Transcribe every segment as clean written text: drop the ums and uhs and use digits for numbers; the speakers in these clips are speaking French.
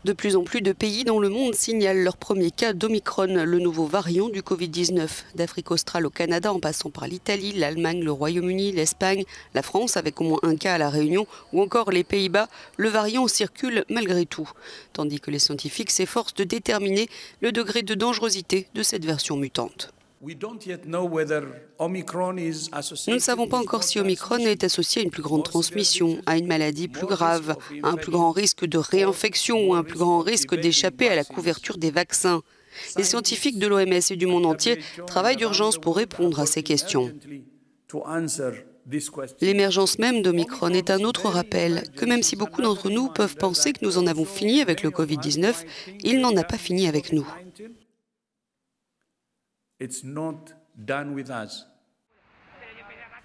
De plus en plus de pays dans le monde signalent leur premier cas d'Omicron, le nouveau variant du Covid-19. D'Afrique australe au Canada, en passant par l'Italie, l'Allemagne, le Royaume-Uni, l'Espagne, la France avec au moins un cas à La Réunion ou encore les Pays-Bas, le variant circule malgré tout. Tandis que les scientifiques s'efforcent de déterminer le degré de dangerosité de cette version mutante. Nous ne savons pas encore si Omicron est associé à une plus grande transmission, à une maladie plus grave, à un plus grand risque de réinfection ou à un plus grand risque d'échapper à la couverture des vaccins. Les scientifiques de l'OMS et du monde entier travaillent d'urgence pour répondre à ces questions. L'émergence même d'Omicron est un autre rappel que même si beaucoup d'entre nous peuvent penser que nous en avons fini avec le Covid-19, il n'en a pas fini avec nous.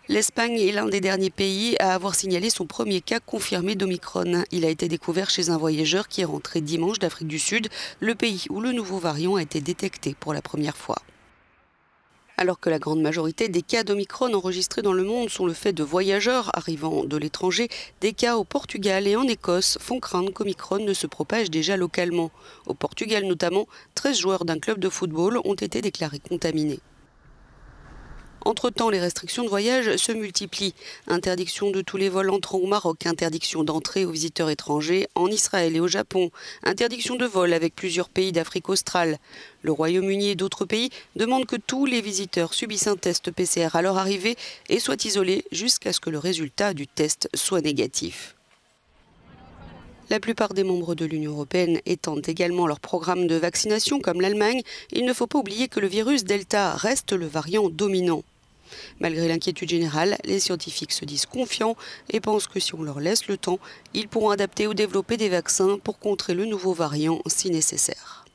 L'Espagne est l'un des derniers pays à avoir signalé son premier cas confirmé d'Omicron. Il a été découvert chez un voyageur qui est rentré dimanche d'Afrique du Sud, le pays où le nouveau variant a été détecté pour la première fois. Alors que la grande majorité des cas d'Omicron enregistrés dans le monde sont le fait de voyageurs arrivant de l'étranger, des cas au Portugal et en Écosse font craindre qu'Omicron ne se propage déjà localement. Au Portugal notamment, 13 joueurs d'un club de football ont été déclarés contaminés. Entre-temps, les restrictions de voyage se multiplient. Interdiction de tous les vols entrant au Maroc, interdiction d'entrée aux visiteurs étrangers en Israël et au Japon, interdiction de vol avec plusieurs pays d'Afrique australe. Le Royaume-Uni et d'autres pays demandent que tous les visiteurs subissent un test PCR à leur arrivée et soient isolés jusqu'à ce que le résultat du test soit négatif. La plupart des membres de l'Union européenne étendent également leur programme de vaccination comme l'Allemagne. Il ne faut pas oublier que le virus Delta reste le variant dominant. Malgré l'inquiétude générale, les scientifiques se disent confiants et pensent que si on leur laisse le temps, ils pourront adapter ou développer des vaccins pour contrer le nouveau variant si nécessaire.